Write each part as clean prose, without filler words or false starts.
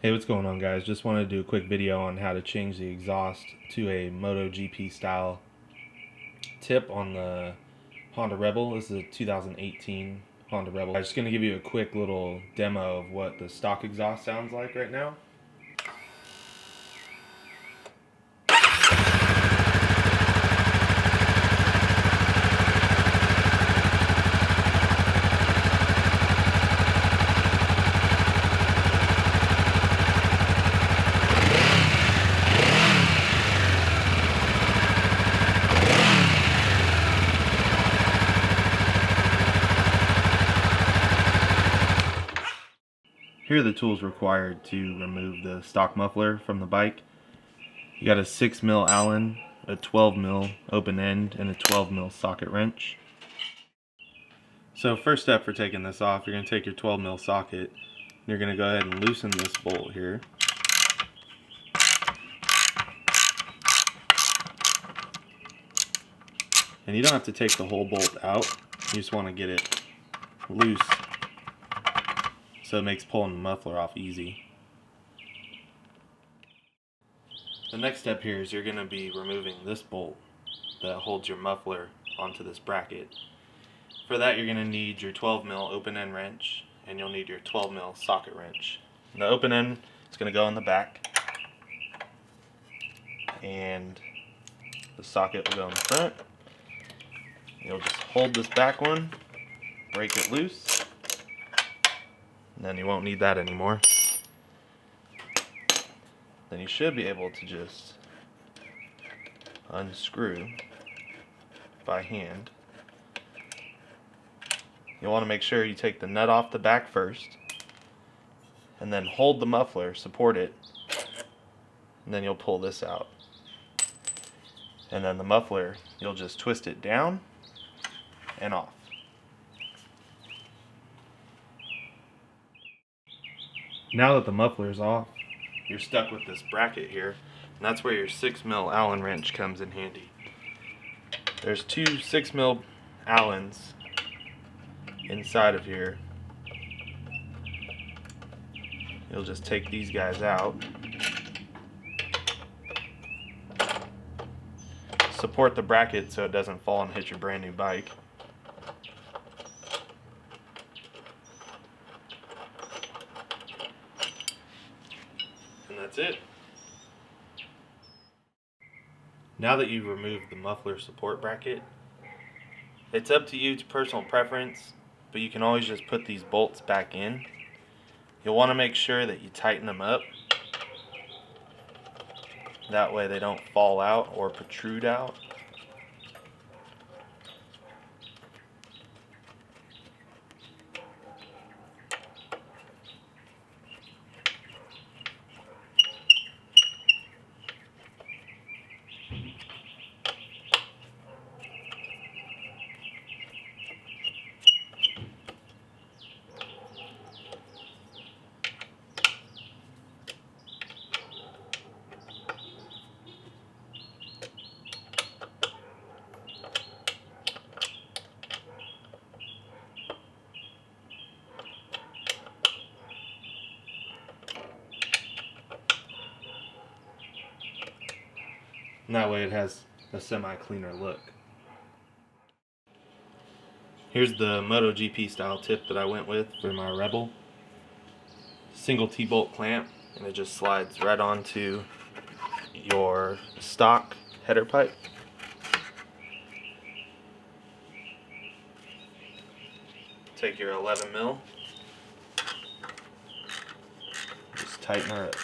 Hey, what's going on, guys? Just wanted to do a quick video on how to change the exhaust to a Moto GP style tip on the Honda Rebel. This is a 2018 Honda Rebel. I'm just going to give you a quick little demo of what the stock exhaust sounds like right now. Here are the tools required to remove the stock muffler from the bike. You got a 6mm Allen, a 12mm open end, and a 12mm socket wrench. So first step for taking this off, you're going to take your 12mm socket, and you're going to go ahead and loosen this bolt here. And you don't have to take the whole bolt out, you just want to get it loose so it makes pulling the muffler off easy. The next step here is you're going to be removing this bolt that holds your muffler onto this bracket. For that, you're going to need your 12mm open end wrench, and you'll need your 12mm socket wrench. And the open end is going to go in the back, and the socket will go in the front. You'll just hold this back one, break it loose, and then you won't need that anymore. Then you should be able to just unscrew by hand. You'll want to make sure you take the nut off the back first, and then hold the muffler, support it, and then you'll pull this out. And then the muffler, you'll just twist it down and off. Now that the muffler is off, you're stuck with this bracket here, and that's where your 6mm Allen wrench comes in handy. There's two 6mm Allens inside of here. You'll just take these guys out. Support the bracket so it doesn't fall and hit your brand new bike. And that's it. Now that you've removed the muffler support bracket, it's up to you, to personal preference, but you can always just put these bolts back in. You'll want to make sure that you tighten them up. That way they don't fall out or protrude out. And that way it has a semi-cleaner look. Here's the Moto GP style tip that I went with for my Rebel. Single T-bolt clamp, and it just slides right onto your stock header pipe. Take your 11mm, just tighten her up.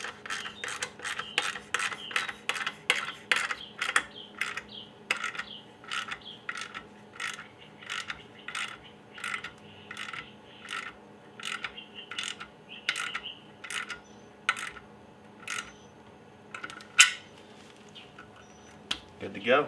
Good to go.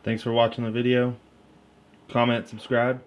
Thanks for watching the video. Comment, subscribe.